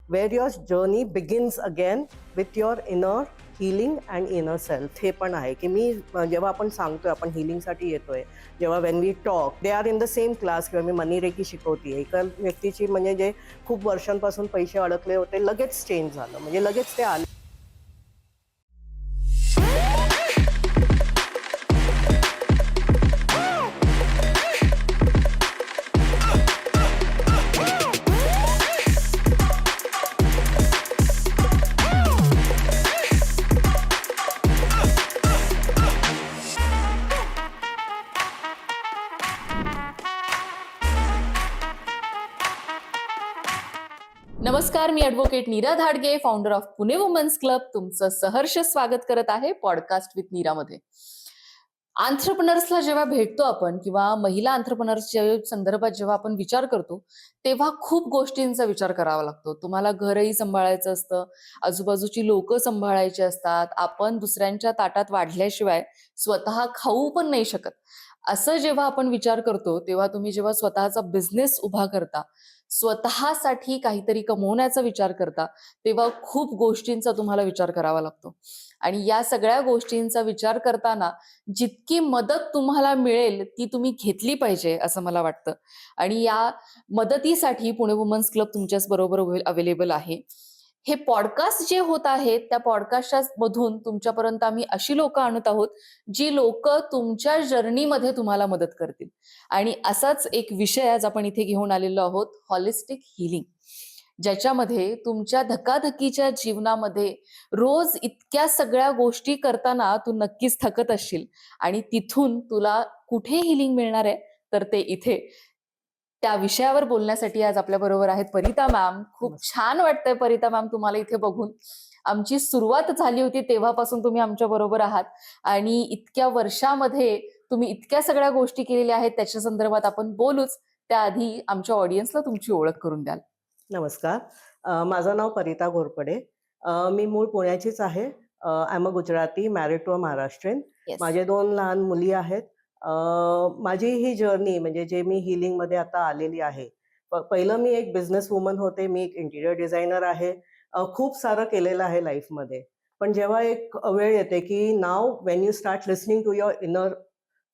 Wear your journey begins again with your inner healing and inner self. हे पण आहे की मी जेव्हा आपण सांगतोय आपण हिलिंगसाठी येतोय, जेव्हा when we talk they are in the same class किंवा मी मनी रेकी शिकवते, एका व्यक्तीची म्हणजे जे खूप वर्षांपासून पैसे अडकले होते लगेच चेंज झालं, म्हणजे लगेच ते आले. नमस्कार, मी advocate Neera Dhadge, founder of Pune women's club, तुमचं सहर्ष स्वागत करत आहे पॉडकास्ट विथ नीरामध्ये. आंत्रप्रनर्सला जेव्हा भेटतो आपण किंवा महिला आंत्रप्रनर्सच्या संदर्भात जेव्हा आपण विचार करतो तेव्हा खूप गोष्टींचा विचार करावा लागतो. तुम्हाला घरही सांभाळायचं असतं, आजूबाजूची लोक सांभाळायची असतात, आपण दुसऱ्यांच्या ताटात वाढल्याशिवाय स्वतः खाऊ पण नाही शकत. असं जेव्हा आपण विचार करतो तेव्हा तुम्ही जेव्हा स्वतःचा बिझनेस उभा करता, स्वतःसाठी काहीतरी कमवण्याचा विचार करता, तेव्हा खूप गोष्टींचा तुम्हाला विचार करावा लागतो. आणि या सगळ्या गोष्टींचा विचार करताना जितकी मदत तुम्हाला मिळेल ती तुम्ही घेतली पाहिजे असं मला वाटतं. आणि या मदतीसाठी पुणे वुमन्स क्लब तुमच्याच बरोबर अवेलेबल आहे. हे पॉडकास्ट जे होत आहेत त्या पॉडकास्टच्या मधून तुमच्यापर्यंत आम्ही अशी लोक आणत आहोत जी लोक तुमच्या जर्नीमध्ये तुम्हाला मदत करतील. आणि असाच एक विषय आज आपण इथे घेऊन आलेलो आहोत, हॉलिस्टिक हिलिंग, ज्याच्यामध्ये तुमच्या धकाधकीच्या जीवनामध्ये रोज इतक्या सगळ्या गोष्टी करताना तू नक्कीच थकत असशील आणि तिथून तुला कुठे हिलिंग मिळणार आहे तर ते इथे. त्या विषयावर बोलण्यासाठी आज आपल्या बरोबर आहेत परिता मॅम. खूप छान वाटतंय परिता मॅम तुम्हाला इथे बघून. आमची सुरुवात झाली होती तेव्हापासून तुम्ही आमच्या बरोबर आहात आणि इतक्या वर्षामध्ये तुम्ही इतक्या सगळ्या गोष्टी केलेल्या आहेत त्याच्या संदर्भात आपण बोलूच. त्याआधी आमच्या ऑडियन्सला तुमची ओळख करून द्याल. नमस्कार, माझं नाव परिता घोरपडे. मी मूळ पुण्याचीच आहे. I am a Gujarati, married to a Maharashtrian. माझे 2 लहान मुली आहेत. माझी ही जर्नी म्हणजे जे मी हिलिंगमध्ये आता आलेली आहे, पहिलं मी एक बिझनेस वुमन होते, मी एक इंटिरियर डिझायनर आहे. खूप सारं केलेलं आहे लाईफमध्ये. पण जेव्हा एक वेळ येते की नाव when you start listening to your inner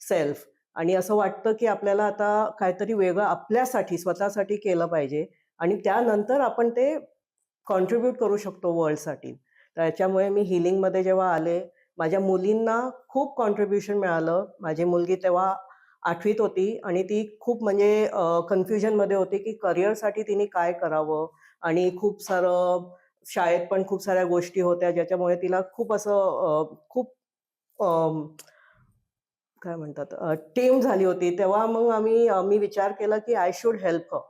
self आणि असं वाटतं की आपल्याला आता काहीतरी वेगळं आपल्यासाठी स्वतःसाठी केलं पाहिजे आणि त्यानंतर आपण ते कॉन्ट्रीब्यूट करू शकतो वर्ल्डसाठी. त्याच्यामुळे मी हिलिंगमध्ये जेव्हा आले, माझ्या मुलींना खूप कॉन्ट्रिब्युशन मिळालं. माझी मुलगी तेव्हा 8वीत होती आणि ती खूप म्हणजे कन्फ्युजनमध्ये होती की करिअरसाठी तिने काय करावं आणि खूप सारं शाळेत पण खूप साऱ्या गोष्टी होत्या ज्याच्यामुळे तिला खूप असं खूप काय म्हणतात टीम झाली होती. तेव्हा मग मी विचार केला की आय शुड हेल्प हर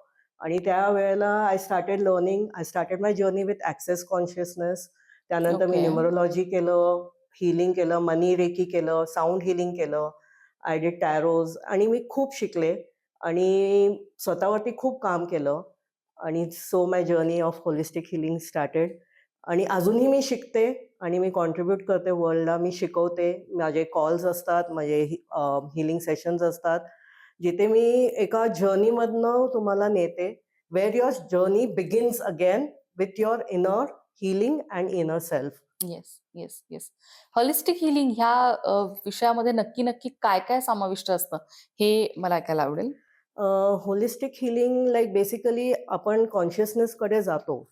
आणि त्यावेळेला I started my journey with access consciousness. त्यानंतर मी ओके. न्यूमरोलॉजी केलं, हिलिंग केलं, मनी रेकी केलं, साऊंड हिलिंग केलं, आय डिड टॅरोज आणि मी खूप शिकले आणि स्वतःवरती खूप काम केलं आणि so my journey of holistic healing started. आणि अजूनही मी शिकते आणि मी कॉन्ट्रीब्यूट करते वर्ल्डला. मी शिकवते, माझे कॉल्स असतात, माझे हिलिंग सेशन्स असतात, जिथे मी एका जर्नीमधनं तुम्हाला नेते. Where your journey begins again with your inner healing and inner self. Yes, yes, yes. Holistic healing ह्या विषयामध्ये नक्की नक्की काय काय समाविष्ट असतं हे मला ऐकायला आवडेल. होलिस्टिक हिलिंग लाईक बेसिकली आपण कॉन्शियसनेसकडे जातो.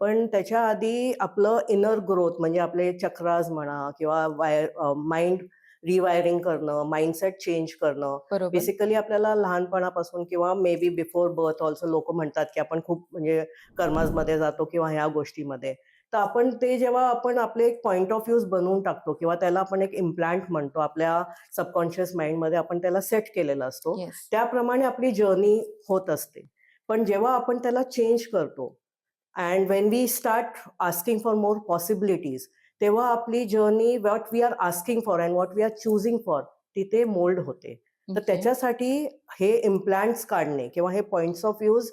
पण त्याच्या आधी आपलं इनर ग्रोथ म्हणजे आपले चक्रास म्हणा किंवा माइंड रिवायरिंग करणं, माइंडसेट चेंज करणं. बरोबर. बेसिकली आपल्याला लहानपणापासून किंवा may be before birth also लोक म्हणतात की आपण खूप म्हणजे कर्माजमध्ये जातो किंवा ह्या गोष्टीमध्ये. तर आपण ते जेव्हा आपण आपले एक पॉइंट ऑफ व्ह्यूज बनवून टाकतो किंवा त्याला आपण एक इम्प्लांट म्हणतो, आपल्या सबकॉन्शियस माइंडमध्ये आपण त्याला सेट केलेला असतो. येस. त्याप्रमाणे आपली जर्नी होत असते. पण जेव्हा आपण त्याला चेंज करतो and when we start asking for more possibilities, तेव्हा आपली journey what we are asking for and what we are choosing for तिथे मोल्ड होते. तर ओके. त्याच्यासाठी हे इम्प्लांट्स काढणे किंवा हे पॉइंट्स ऑफ व्ह्यूज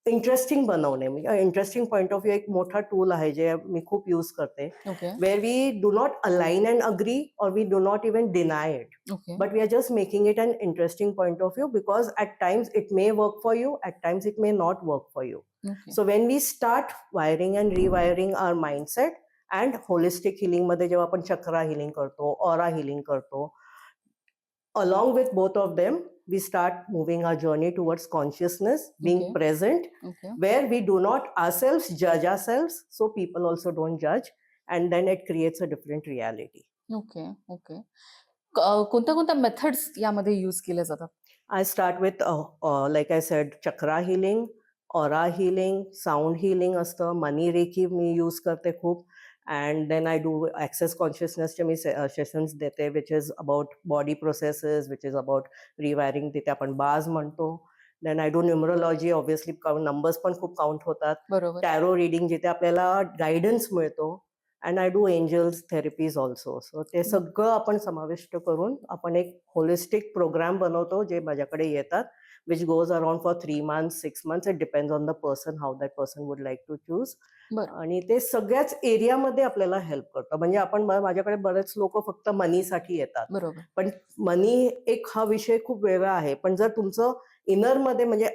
इंटरेस्टिंग बनवणे. म्हणजे इंटरेस्टिंग पॉइंट ऑफ व्ह्यू एक मोठा टूल आहे जे मी खूप यूज करते. Okay, where we do not align and agree or we do not even deny it. Okay, But we are just making it an interesting point of view because at times it may work for you, at times it may not work for you. Okay. So when we start wiring and rewiring our mindset and holistic healing मध्ये जेव्हा आपण चक्रा healing करतो, aura healing करतो, along with both of them, we start moving our journey towards consciousness, being Okay. present, okay, where we do not ourselves judge ourselves, so people also don't judge, and then it creates a different reality. Okay, okay. कोणत्या कोणत्या methods यामध्ये use केल्या जातात? I start with, like I said, chakra healing, aura healing, sound healing असतं, मनी recce मी use करते खूप. And then I do access consciousness चे मी sessions देते, which is about body processes, which is about rewiring, तिथे आपण बाज म्हणतो. Then I do numerology, obviously numbers पण खूप काउंट होतात. बरोबर. टॅरो रीडिंग जिथे आपल्याला गायडन्स मिळतो. And I do angels therapies also. So ते सगळं आपण समाविष्ट करून आपण एक होलिस्टिक प्रोग्राम बनवतो जे माझ्याकडे येतात, which goes around for 3 months, 6 months. It depends on the person, how that person would like to choose. बरं. आणि ते सगळ्याच एरियामध्ये आपल्याला हेल्प करतं. म्हणजे आपण माझ्याकडे बरेच लोक फक्त मनीसाठी येतात, बरोबर. पण मनी एक हा विषय खूप वेगळा आहे. पण जर तुमचं इनरमध्ये म्हणजे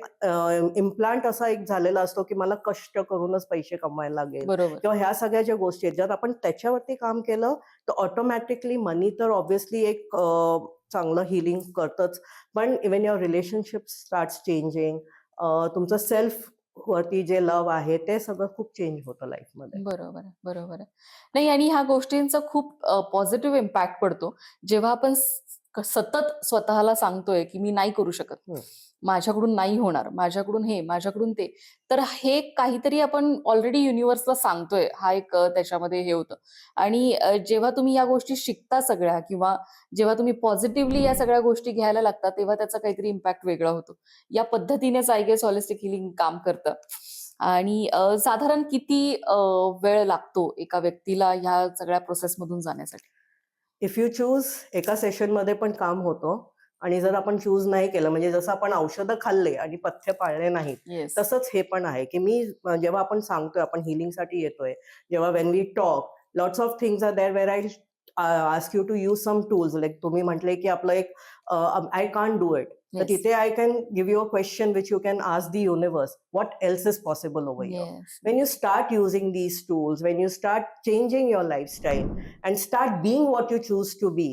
इम्प्लांट असा एक झालेला असतो की मला कष्ट करूनच पैसे कमवायला लागेल बरोबर. किंवा ह्या सगळ्या ज्या गोष्टी आहेत, जर आपण त्याच्यावरती काम केलं तर ऑटोमॅटिकली मनी तर ऑब्व्हियसली एक चांगलं हिलिंग करतच. पण even your relationship starts changing, तुमचं सेल्फ वरती जे लव्ह आहे ते सगळं खूप चेंज होतं लाईफमध्ये. बरोबर आहे, बरोबर आहे. नाही आणि ह्या गोष्टींचा खूप पॉझिटिव्ह इम्पॅक्ट पडतो. जेव्हा आपण सतत स्वतःला सांगतोय, की मी नाही करू शकत. हं. माझ्याकडून नाही होणार, माझ्याकडून हे, माझ्याकडून ते. तर हे काहीतरी आपण ऑलरेडी युनिव्हर्सला सांगतोय, हा एक त्याच्यामध्ये हे होतं. आणि जेव्हा तुम्ही या गोष्टी शिकता सगळ्या किंवा जेव्हा तुम्ही पॉझिटिव्हली या सगळ्या गोष्टी घ्यायला लागता, तेव्हा त्याचा काहीतरी इम्पॅक्ट वेगळा होतो. या पद्धतीनेच आय गेस हॉलिस्टिक हिलिंग काम करतं. आणि साधारण किती वेळ लागतो एका व्यक्तीला ह्या सगळ्या प्रोसेसमधून जाण्यासाठी? इफ यू चूज, एका सेशनमध्ये पण काम होतं. आणि जर आपण चूज नाही केलं, म्हणजे जसं आपण औषधं खाल्ले आणि पथ्य पाळले नाहीत, येस. तसंच हे पण आहे की मी जेव्हा आपण सांगतोय आपण हिलिंगसाठी येतोय, जेव्हा when we talk, lots of things are there where I ask you to use some tools. Like तुम्ही म्हटले की आपलं एक आय कांट डू इट, तर येस. तिथे I can give you a question which you can ask the universe, what else is possible over here. Yes. When you start using these tools, when you start changing your lifestyle and start being what you choose to be,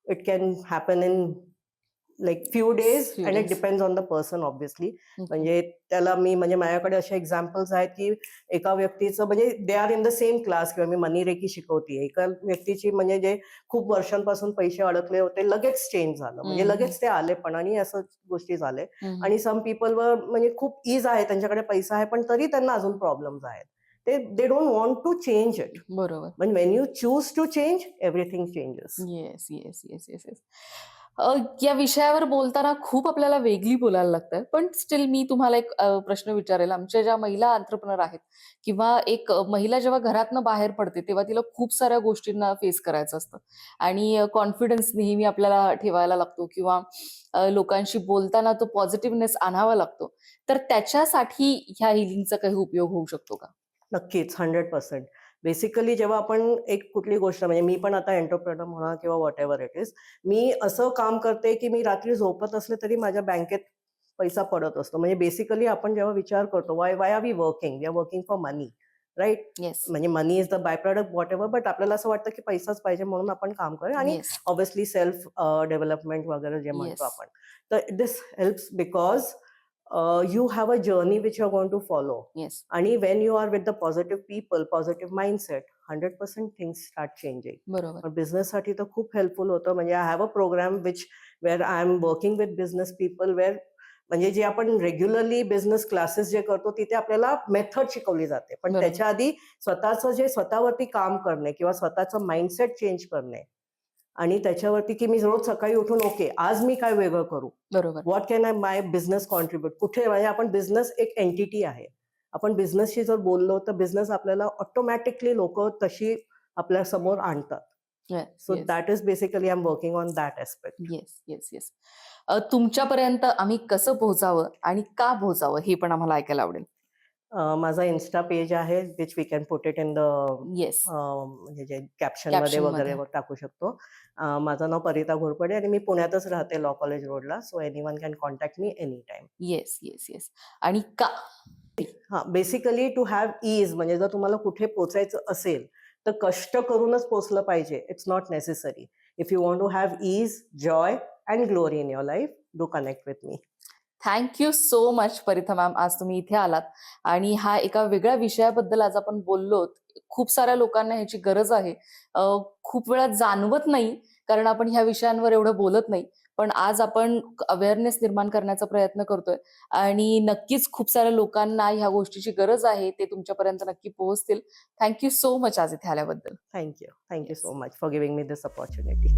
it can happen in like few days, Few and it days. depends on the person obviously. Okay. म्हणजे त्याला मी म्हणजे माझ्याकडे असे examples आहेत की एका व्यक्तीचं म्हणजे दे are in the same class किंवा मी मनी रेकी शिकवते. एका व्यक्तीची म्हणजे जे खूप वर्षांपासून पैसे अडकले होते लगेच चेंज झालं, म्हणजे लगेच ते आले पण, आणि असं गोष्टी झाले. आणि सम पीपलवर म्हणजे खूप इज आहे, त्यांच्याकडे पैसा आहे पण तरी त्यांना अजून प्रॉब्लेम्स आहेत. They don't want to change it. बरोबर. पण when you choose to change, everything changes. Yes, yes, yes, yes, yes. या विषयावर बोलताना खूप आपल्याला वेगळी बोलायला लागतं. पण स्टिल मी तुम्हाला एक प्रश्न विचारेल. आमच्या ज्या महिला एंटरप्रेन्योर आहेत किंवा एक महिला जेव्हा घरातनं बाहेर पडते, तेव्हा तिला खूप साऱ्या गोष्टींना फेस करायचं असतं आणि कॉन्फिडन्स नेहमी आपल्याला ठेवायला लागतो किंवा लोकांशी बोलताना तो पॉझिटिव्हनेस आणावा लागतो. तर त्याच्यासाठी ह्या हिलिंगचा काही उपयोग होऊ शकतो का? नक्कीच, 100%. बेसिकली जेव्हा आपण एक कुठली गोष्ट, म्हणजे मी पण आता एंटरप्रेन्योर म्हणा किंवा व्हॉटएव्हर इट इज, मी असं काम करते की मी रात्री झोपत असले तरी माझ्या बँकेत पैसा पडत असतो. म्हणजे बेसिकली आपण जेव्हा विचार करतो, why are we working? We are working for money, right? Yes. म्हणजे money is the by product whatever, but आपल्याला असं वाटतं की पैसाच पाहिजे म्हणून आपण काम करूया. आणि येस. ऑब्व्हियसली सेल्फ डेव्हलपमेंट वगैरे जे म्हणतो येस. आपण, तर this helps because you have a journey which you're going to follow. Yes. आणि when you are with the positive people, positive mindset, 100% things start changing. बरोबर. पण बिझनेससाठी तर खूप हेल्पफुल होतं. म्हणजे I have a program which where I am working with business people, where म्हणजे जे आपण रेग्युलरली बिझनेस क्लासेस जे करतो तिथे आपल्याला मेथड शिकवली जाते, पण बरोबर. त्याच्या आधी स्वतःचं जे स्वतःवरती काम करणे किंवा स्वतःचं माइंडसेट चेंज करणे, आणि त्याच्यावरती की मी रोज सकाळी उठून ओके आज मी काय वेगळं करू, बरोबर. What can I my business contribute, कुठे, म्हणजे आपण बिझनेस एक एंटिटी आहे. आपण बिझनेसशी जर बोललो तर बिझनेस आपल्याला ऑटोमॅटिकली लोक तशी आपल्या समोर आणतात. So that is basically I am working on that aspect. Yes yes yes. तुमच्यापर्यंत आम्ही कसं पोहोचावं आणि का पोहोचावं हे पण आम्हाला ऐकायला आवडेल. माझा इन्स्टा पेज आहे which we can put it in the yes. म्हणजे जे कॅप्शन मध्ये कॅप्शन वगैरे मध्ये. टाकू शकतो. माझं नाव परिता घोरपडे आणि मी पुण्यातच राहते लॉ कॉलेज रोडला. So anyone can contact me any time. Yes yes yes. आणि का? बेसिकली टू हॅव ईज, म्हणजे जर तुम्हाला कुठे पोचायचं असेल तर कष्ट करूनच पोचलं पाहिजे. It's not necessary. If you want to have ease, joy and glory in your life, do connect with me. Thank you so much Paritha ma'am, आज तुम्ही इथे आलात आणि हा एका वेगळ्या विषयाबद्दल आज आपण बोललो. खूप साऱ्या लोकांना ह्याची गरज आहे. खूप वेळा जाणवत नाही कारण आपण ह्या विषयांवर एवढं बोलत नाही. पण आज आपण अवेअरनेस निर्माण करण्याचा प्रयत्न करतोय आणि नक्कीच खूप साऱ्या लोकांना ह्या गोष्टीची गरज आहे. ते तुमच्यापर्यंत नक्की पोहोचतील. थँक्यू सो मच आज इथे आल्याबद्दल. Thank you yes. So much for giving me this opportunity.